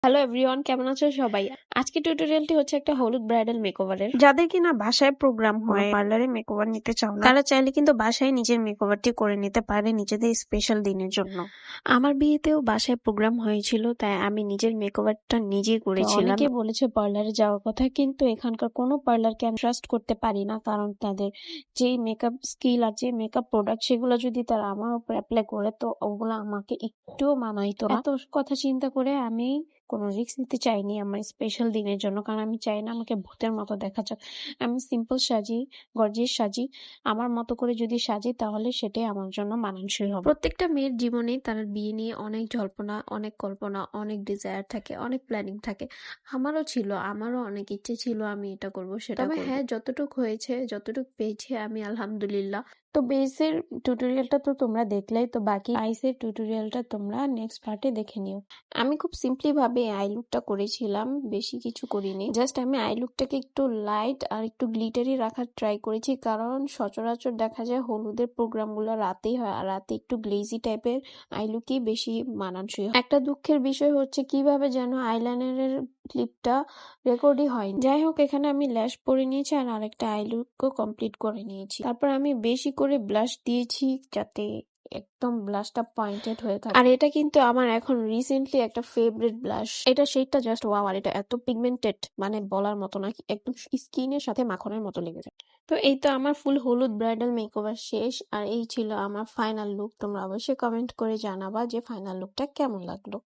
Hello everyone, কেমন আছো সবাই? আজকে টিউটোরিয়ালটি হচ্ছে একটা হলুদ ব্রাইডাল মেকওভারের। যাদের কিনা বাসায় প্রোগ্রাম হয়, পার্লারে মেকওভার নিতে চাও না, তারা চাইলে কিন্তু বাসায় নিজের মেকওভারটি করে নিতে পারে নিজেদের স্পেশাল দিনের জন্য। আমার বিয়েতেও বাসায় প্রোগ্রাম হয়েছিল, তাই আমি নিজের মেকওভারটা নিজেই করেছিলাম। অনেকে বলেছে পার্লারে যাওয়ার কথা, কিন্তু এখানকার কোনো পার্লারকে আমি ট্রাস্ট করতে পারি না, কারণ তাদের যে মেকআপ স্কিল আর যে মেকআপ প্রোডাক্ট সেগুলো যদি তারা আমার উপর অ্যাপ্লাই করে, তো ওগুলো আমাকে একটুও মানাইতো না। এত কথা চিন্তা করে আমি কোনো রিস্ক নিতে চাইনি আমার স্পেশাল দিনের জন্য, কারণ আমি চাই না আমাকে ভূতের মতো দেখা যাক। আমি সিম্পল সাজি, গর্জিয়াস সাজি, আমার মতো করে যদি সাজি তাহলে সেটাই আমার জন্য মানানসই হবে। প্রত্যেকটা মেয়ের জীবনেই তার বিয়ে নিয়ে অনেক জল্পনা, অনেক কল্পনা, অনেক ডিজায়ার থাকে, অনেক প্ল্যানিং থাকে। আমারও ছিল, আমারও অনেক ইচ্ছে ছিল আমি এটা করব সেটা করব। তবে হ্যাঁ, যতটুক হয়েছে, যতটুক পেয়েছি আমি আলহামদুলিল্লাহ। তো বেসের টিউটোরিয়ালটা তো তোমরা দেখলেই, তো বাকি আইসের টিউটোরিয়ালটা তোমরা নেক্সট পার্টে দেখে নিও। আমি খুব সিম্পলি ভাবে আই লুকটা করেছিলাম, বেশি কিছু করিনি। জাস্ট আমি আই লুকটাকে একটু লাইট আর একটু গ্লিটারি রাখার ট্রাই করেছি, কারণ সচরাচর দেখা যায় হলুদের প্রোগ্রামগুলো রাতেই হয়, আর রাতে একটু গ্লেজি টাইপের আই লুকই বেশি মানানসই হয়। একটা দুঃখের বিষয় হচ্ছে কিভাবে যেন আইলাইনারের ক্লিপটা রেকর্ডই হয়নি। যাই হোক, এখানে আমি ল্যাশ পরে নিয়েছি আর আরেকটা আই লুকও কমপ্লিট করে নিয়েছি। তারপর আমি বেশি করে ব্লাশ দিয়েছি যাতে একদম ব্লাশটা পয়েন্টেড হয়ে থাকে। আর এটা কিন্তু আমার এখন রিসেন্টলি একটা ফেভারিট ব্লাশ। এটা শেডটা জাস্ট ওয়াও, আর এটা এত পিগমেন্টেড, মানে বলার মতো না, একদম স্কিনের সাথে মাখনের মতো লেগে যায়। তো এই তো আমার ফুল হলুদ ব্রাইডাল মেকওভার শেষ, আর এই ছিল আমার ফাইনাল লুক। তোমরা অবশ্যই কমেন্ট করে জানাবা যে ফাইনাল লুকটা কেমন লাগলো।